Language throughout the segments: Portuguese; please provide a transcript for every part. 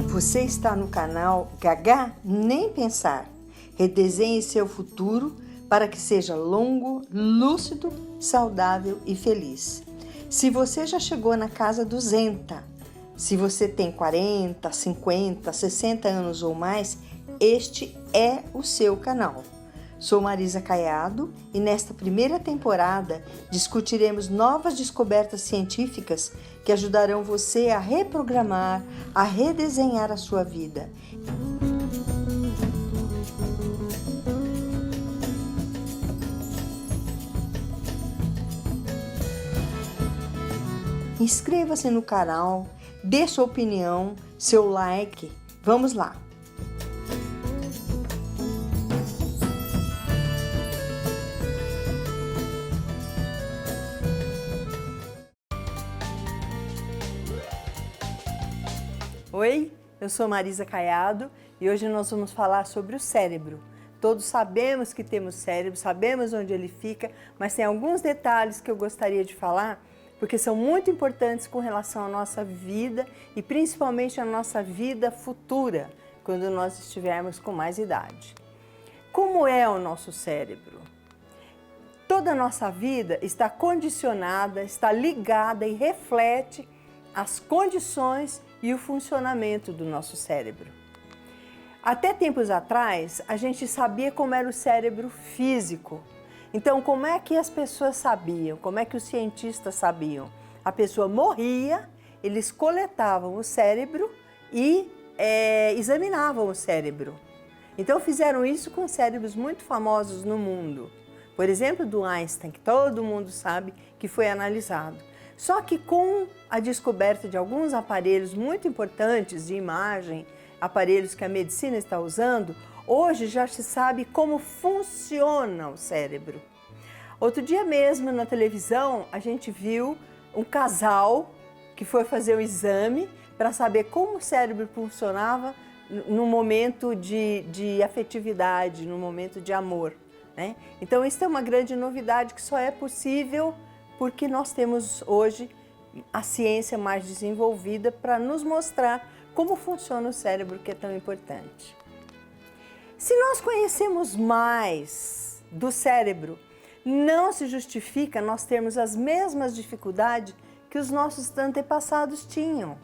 Você está no canal Gagá Nem Pensar. Redesenhe seu futuro para que seja longo, lúcido, saudável e feliz. Se você já chegou na casa 200, se você tem 40, 50, 60 anos ou mais, este é o seu canal. Sou Marisa Caiado e nesta primeira temporada discutiremos novas descobertas científicas que ajudarão você a reprogramar, a redesenhar a sua vida. Inscreva-se no canal, dê sua opinião, seu like. Vamos lá! Oi, eu sou Marisa Caiado e hoje nós vamos falar sobre o cérebro. Todos sabemos que temos cérebro, sabemos onde ele fica, mas tem alguns detalhes que eu gostaria de falar porque são muito importantes com relação à nossa vida e principalmente à nossa vida futura, quando nós estivermos com mais idade. Como é o nosso cérebro? Toda a nossa vida está condicionada, está ligada e reflete as condições e o funcionamento do nosso cérebro. Até tempos atrás, a gente sabia como era o cérebro físico. Então, como é que as pessoas sabiam? Como é que os cientistas sabiam? A pessoa morria, eles coletavam o cérebro e examinavam o cérebro. Então, fizeram isso com cérebros muito famosos no mundo. Por exemplo, do Einstein, que todo mundo sabe que foi analisado. Só que com a descoberta de alguns aparelhos muito importantes de imagem, aparelhos que a medicina está usando, hoje já se sabe como funciona o cérebro. Outro dia mesmo na televisão a gente viu um casal que foi fazer um exame para saber como o cérebro funcionava no momento de afetividade, no momento de amor, né? Então isso é uma grande novidade que só é possível porque nós temos hoje a ciência mais desenvolvida para nos mostrar como funciona o cérebro, que é tão importante. Se nós conhecemos mais do cérebro, não se justifica nós termos as mesmas dificuldades que os nossos antepassados tinham.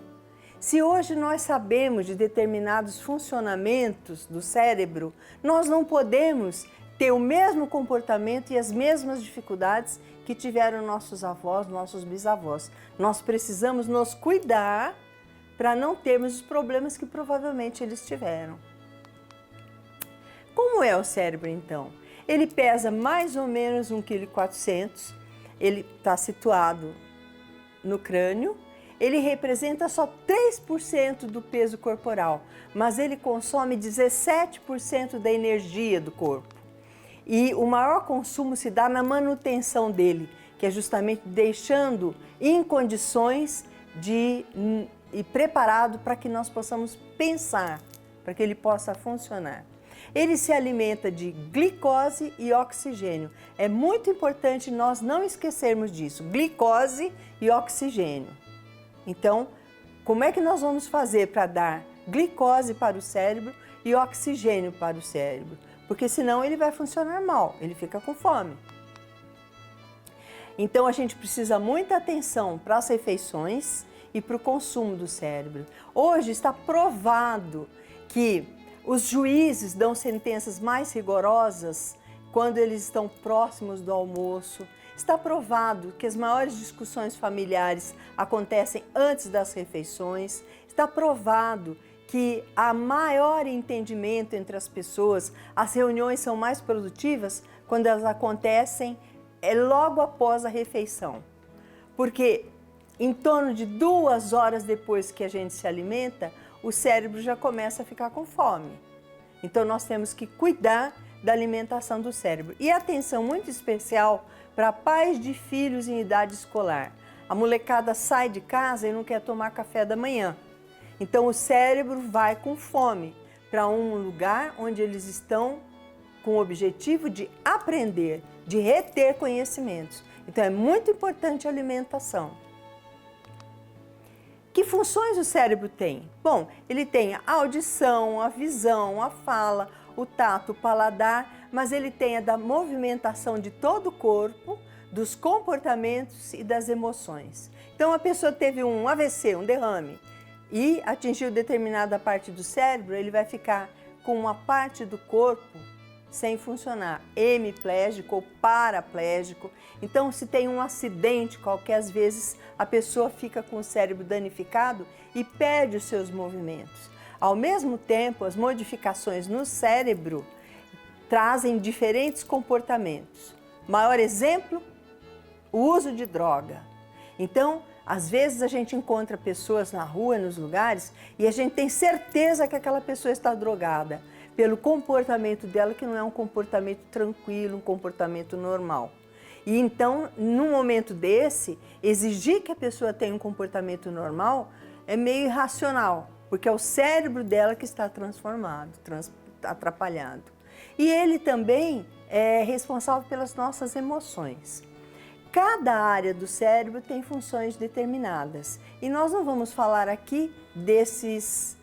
Se hoje nós sabemos de determinados funcionamentos do cérebro, nós não podemos ter o mesmo comportamento e as mesmas dificuldades que tiveram nossos avós, nossos bisavós. Nós precisamos nos cuidar para não termos os problemas que provavelmente eles tiveram. Como é o cérebro então? Ele pesa mais ou menos 1,4 kg, ele está situado no crânio, ele representa só 3% do peso corporal, mas ele consome 17% da energia do corpo. E o maior consumo se dá na manutenção dele, que é justamente deixando em condições e preparado para que nós possamos pensar, para que ele possa funcionar. Ele se alimenta de glicose e oxigênio. É muito importante nós não esquecermos disso, glicose e oxigênio. Então, como é que nós vamos fazer para dar glicose para o cérebro e oxigênio para o cérebro? Porque senão ele vai funcionar mal, ele fica com fome. Então a gente precisa muita atenção para as refeições e para o consumo do cérebro. Hoje está provado que os juízes dão sentenças mais rigorosas quando eles estão próximos do almoço. Está provado que as maiores discussões familiares acontecem antes das refeições. Está provado que há maior entendimento entre as pessoas, as reuniões são mais produtivas quando elas acontecem logo após a refeição. Porque em torno de 2 horas depois que a gente se alimenta, o cérebro já começa a ficar com fome. Então nós temos que cuidar da alimentação do cérebro. E atenção muito especial para pais de filhos em idade escolar. A molecada sai de casa e não quer tomar café da manhã. Então o cérebro vai com fome para um lugar onde eles estão com o objetivo de aprender, de reter conhecimentos. Então é muito importante a alimentação. funções o cérebro tem? Bom, ele tem a audição, a visão, a fala, o tato, o paladar, mas ele tem a da movimentação de todo o corpo, dos comportamentos e das emoções. Então, a pessoa teve um AVC, um derrame, e atingiu determinada parte do cérebro, ele vai ficar com uma parte do corpo sem funcionar, hemiplégico ou paraplégico. Então, se tem um acidente qualquer, às vezes a pessoa fica com o cérebro danificado e perde os seus movimentos. Ao mesmo tempo, as modificações no cérebro trazem diferentes comportamentos. Maior exemplo, o uso de droga. Então, às vezes a gente encontra pessoas na rua, nos lugares, e a gente tem certeza que aquela pessoa está drogada, pelo comportamento dela, que não é um comportamento tranquilo, um comportamento normal. E então, num momento desse, exigir que a pessoa tenha um comportamento normal é meio irracional, porque é o cérebro dela que está transformado, atrapalhado. E ele também é responsável pelas nossas emoções. Cada área do cérebro tem funções determinadas e nós não vamos falar aqui desses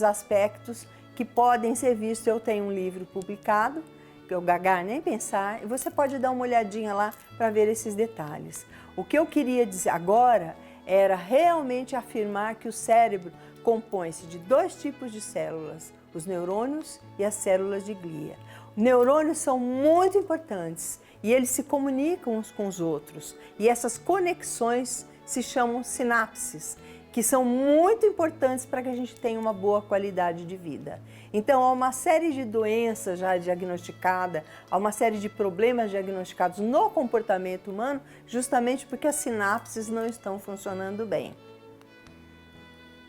aspectos que podem ser vistos. Eu tenho um livro publicado, que é o Gagar Nem Pensar, e você pode dar uma olhadinha lá para ver esses detalhes. O que eu queria dizer agora era realmente afirmar que o cérebro compõe-se de dois tipos de células, os neurônios e as células de glia. Neurônios são muito importantes e eles se comunicam uns com os outros. E essas conexões se chamam sinapses, que são muito importantes para que a gente tenha uma boa qualidade de vida. Então, há uma série de doenças já diagnosticadas, há uma série de problemas diagnosticados no comportamento humano, justamente porque as sinapses não estão funcionando bem.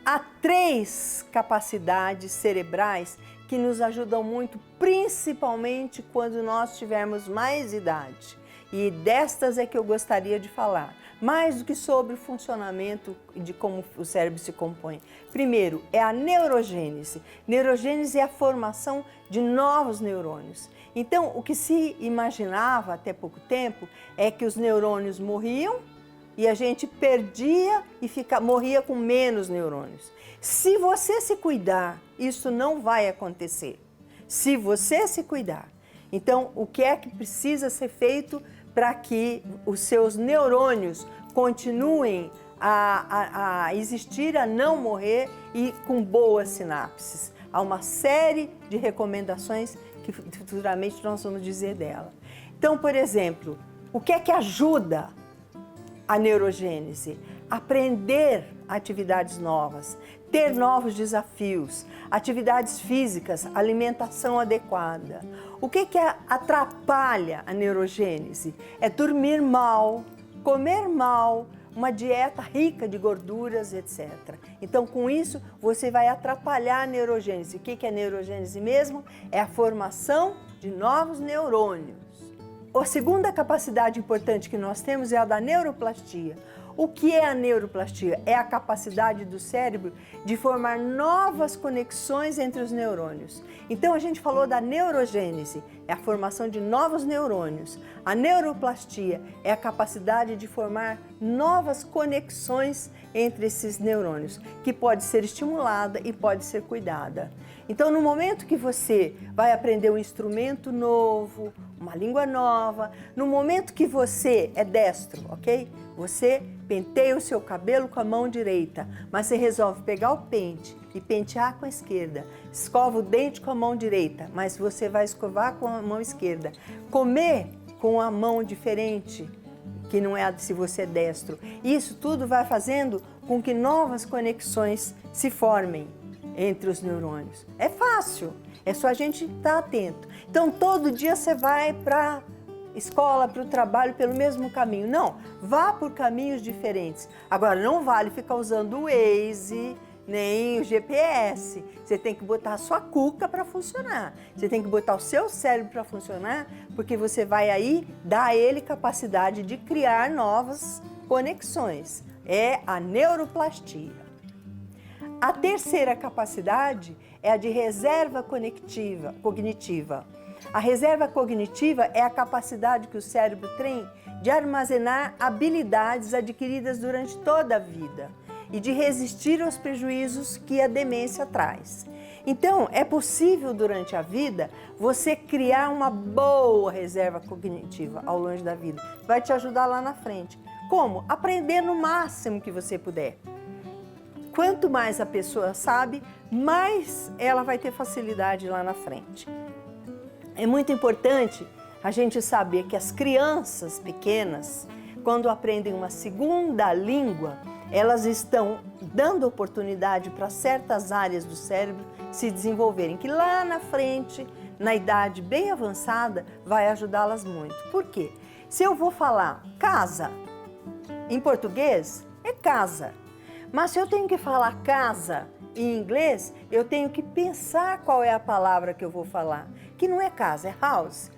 Há 3 capacidades cerebrais que nos ajudam muito, principalmente quando nós tivermos mais idade. E destas é que eu gostaria de falar, mais do que sobre o funcionamento de como o cérebro se compõe. Primeiro, é a neurogênese. Neurogênese é a formação de novos neurônios. Então, o que se imaginava até pouco tempo é que os neurônios morriam e a gente perdia e morria com menos neurônios. Se você se cuidar, isso não vai acontecer. Se você se cuidar. Então, o que é que precisa ser feito para que os seus neurônios continuem a existir, a não morrer e com boas sinapses? Há uma série de recomendações que futuramente nós vamos dizer dela. Então, por exemplo, o que é que ajuda a neurogênese? Aprender atividades novas, ter novos desafios, atividades físicas, alimentação adequada. O que atrapalha a neurogênese? É dormir mal, comer mal, uma dieta rica de gorduras, etc. Então, com isso, você vai atrapalhar a neurogênese. O que é neurogênese mesmo? É a formação de novos neurônios. A segunda capacidade importante que nós temos é a da neuroplastia. O que é a neuroplastia? É a capacidade do cérebro de formar novas conexões entre os neurônios. Então, a gente falou da neurogênese, é a formação de novos neurônios. A neuroplastia é a capacidade de formar novas conexões entre esses neurônios, que pode ser estimulada e pode ser cuidada. Então, no momento que você vai aprender um instrumento novo, uma língua nova, no momento que você é destro, ok? Você penteia o seu cabelo com a mão direita, mas você resolve pegar o pente e pentear com a esquerda. Escova o dente com a mão direita, mas você vai escovar com a mão esquerda. Comer com a mão diferente, que não é se você é destro. Isso tudo vai fazendo com que novas conexões se formem entre os neurônios. É fácil, é só a gente estar atento. Então, todo dia você vai para escola, para o trabalho, pelo mesmo caminho. Não, vá por caminhos diferentes. Agora, não vale ficar usando o Waze, nem o GPS. Você tem que botar a sua cuca para funcionar. Você tem que botar o seu cérebro para funcionar, porque você vai aí dar a ele capacidade de criar novas conexões. É a neuroplastia. A terceira capacidade é a de reserva cognitiva. A reserva cognitiva é a capacidade que o cérebro tem de armazenar habilidades adquiridas durante toda a vida. e de resistir aos prejuízos que a demência traz. Então, é possível durante a vida você criar uma boa reserva cognitiva ao longo da vida. Vai te ajudar lá na frente. Como? Aprender no máximo que você puder. Quanto mais a pessoa sabe, mais ela vai ter facilidade lá na frente. É muito importante a gente saber que as crianças pequenas, quando aprendem uma segunda língua, elas estão dando oportunidade para certas áreas do cérebro se desenvolverem, que lá na frente, na idade bem avançada, vai ajudá-las muito. Por quê? Se eu vou falar casa, em português, é casa. Mas se eu tenho que falar casa em inglês, eu tenho que pensar qual é a palavra que eu vou falar, que não é casa, é house.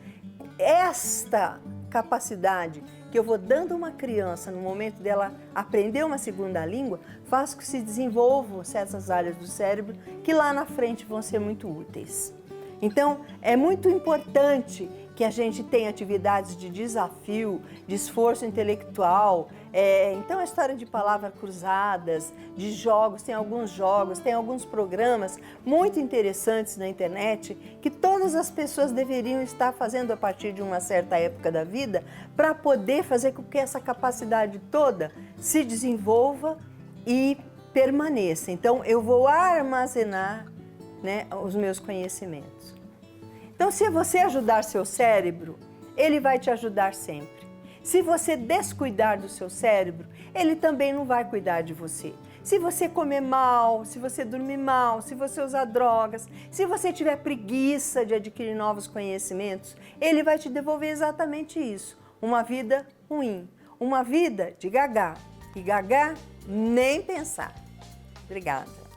Esta capacidade que eu vou dando a uma criança no momento dela aprender uma segunda língua, faz com que se desenvolvam certas áreas do cérebro que lá na frente vão ser muito úteis. Então, é muito importante que a gente tenha atividades de desafio, de esforço intelectual. Então, a história de palavras cruzadas, de jogos, tem alguns programas muito interessantes na internet que todas as pessoas deveriam estar fazendo a partir de uma certa época da vida para poder fazer com que essa capacidade toda se desenvolva e permaneça. Então, eu vou armazenar, né, os meus conhecimentos. Então, se você ajudar seu cérebro, ele vai te ajudar sempre. Se você descuidar do seu cérebro, ele também não vai cuidar de você. Se você comer mal, se você dormir mal, se você usar drogas, se você tiver preguiça de adquirir novos conhecimentos, ele vai te devolver exatamente isso, uma vida ruim, uma vida de gagá. E gagá, nem pensar. Obrigada.